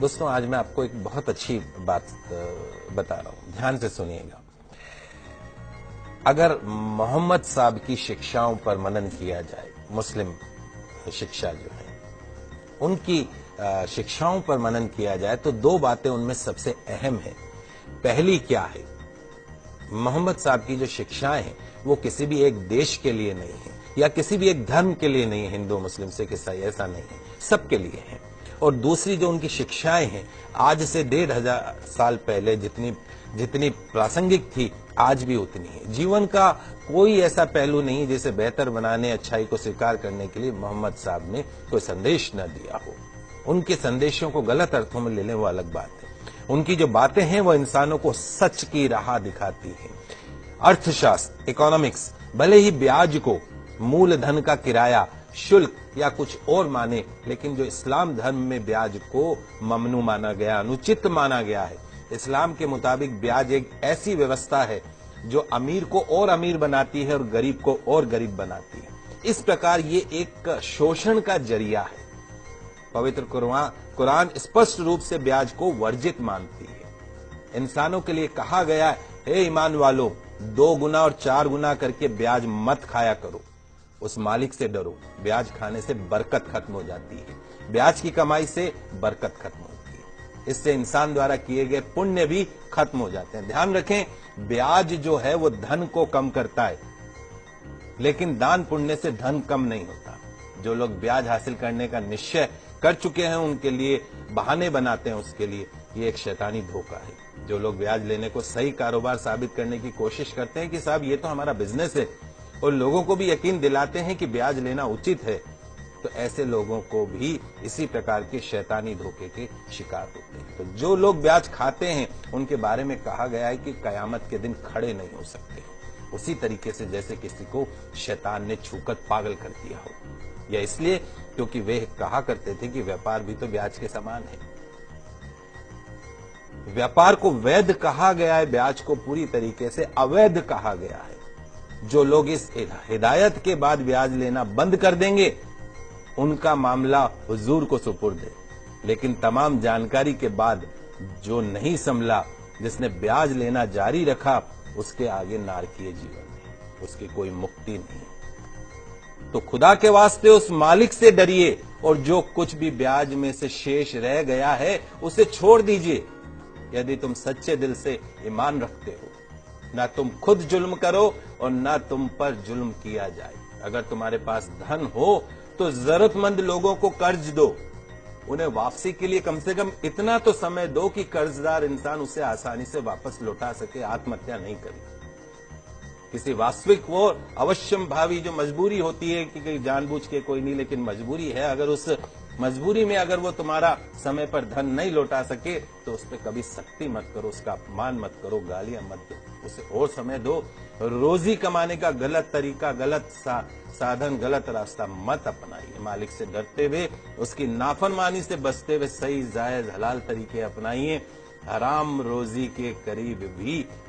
दोस्तों, आज मैं आपको एक बहुत अच्छी बात बता रहा हूं, ध्यान से सुनिएगा। अगर मोहम्मद साहब की शिक्षाओं पर मनन किया जाए, मुस्लिम शिक्षा जो है उनकी शिक्षाओं पर मनन किया जाए तो दो बातें उनमें सबसे अहम है। पहली क्या है, मोहम्मद साहब की जो शिक्षाएं हैं वो किसी भी एक देश के लिए नहीं है या किसी भी एक धर्म के लिए नहीं है, हिंदू मुस्लिम सिख ईसाई, ऐसा नहीं है, सबके लिए है। और दूसरी जो उनकी शिक्षाएं हैं आज से 1500 साल पहले जितनी प्रासंगिक थी आज भी उतनी है। जीवन का कोई ऐसा पहलू नहीं जिसे बेहतर बनाने, अच्छाई को स्वीकार करने के लिए मोहम्मद साहब ने कोई संदेश न दिया हो। उनके संदेशों को गलत अर्थों में ले लें वो अलग बात है। उनकी जो बातें हैं वो इंसानों को सच की राह दिखाती हैं। अर्थशास्त्र, इकोनॉमिक्स भले ही ब्याज को मूलधन का किराया, शुल्क या कुछ और माने, लेकिन जो इस्लाम धर्म में ब्याज को ममनू माना गया, अनुचित माना गया है। इस्लाम के मुताबिक ब्याज एक ऐसी व्यवस्था है जो अमीर को और अमीर बनाती है और गरीब को और गरीब बनाती है। इस प्रकार ये एक शोषण का जरिया है। पवित्र कुरान स्पष्ट रूप से ब्याज को वर्जित मानती है। इंसानों के लिए कहा गया है, हे ईमान वालों, 2 गुना और 4 गुना करके ब्याज मत खाया करो, उस मालिक से डरो। ब्याज खाने से बरकत खत्म हो जाती है, ब्याज की कमाई से बरकत खत्म होती है, इससे इंसान द्वारा किए गए पुण्य भी खत्म हो जाते हैं। ध्यान रखें, ब्याज जो है वो धन को कम करता है, लेकिन दान पुण्य से धन कम नहीं होता। जो लोग ब्याज हासिल करने का निश्चय कर चुके हैं उनके लिए बहाने बनाते हैं, उसके लिए ये एक शैतानी धोखा है। जो लोग ब्याज लेने को सही कारोबार साबित करने की कोशिश करते हैं कि साहब ये तो हमारा बिजनेस है, और लोगों को भी यकीन दिलाते हैं कि ब्याज लेना उचित है, तो ऐसे लोगों को भी इसी प्रकार के शैतानी धोखे के शिकार होते हैं। तो जो लोग ब्याज खाते हैं उनके बारे में कहा गया है कि कयामत के दिन खड़े नहीं हो सकते, उसी तरीके से जैसे किसी को शैतान ने छूकर पागल कर दिया हो। यह इसलिए क्योंकि वे कहा करते थे कि व्यापार भी तो ब्याज के समान है। व्यापार को वैध कहा गया है, ब्याज को पूरी तरीके से अवैध कहा गया है। जो लोग इस हिदायत के बाद ब्याज लेना बंद कर देंगे उनका मामला हुजूर को सुपुर्द है, लेकिन तमाम जानकारी के बाद जो नहीं संभला, जिसने ब्याज लेना जारी रखा, उसके आगे नारकीय जीवन है, उसकी कोई मुक्ति नहीं। तो खुदा के वास्ते उस मालिक से डरिए और जो कुछ भी ब्याज में से शेष रह गया है उसे छोड़ दीजिए। यदि तुम सच्चे दिल से ईमान रखते हो, ना तुम खुद जुल्म करो और ना तुम पर जुल्म किया जाए। अगर तुम्हारे पास धन हो तो जरूरतमंद लोगों को कर्ज दो, उन्हें वापसी के लिए कम से कम इतना तो समय दो कि कर्जदार इंसान उसे आसानी से वापस लौटा सके, आत्महत्या नहीं करे। किसी वास्तविक वो अवश्यम भावी जो मजबूरी होती है कि जानबूझ के कोई नहीं, लेकिन मजबूरी है, अगर उस मजबूरी में अगर वो तुम्हारा समय पर धन नहीं लौटा सके तो उस पर कभी सख्ती मत करो, उसका अपमान मत करो, गालियां मत दो, उसे और समय दो। रोजी कमाने का गलत तरीका, गलत साधन, गलत रास्ता मत अपनाइए। मालिक से डरते हुए, उसकी नाफरमानी से बचते हुए सही जायज हलाल तरीके अपनाइए। हराम रोजी के करीब भी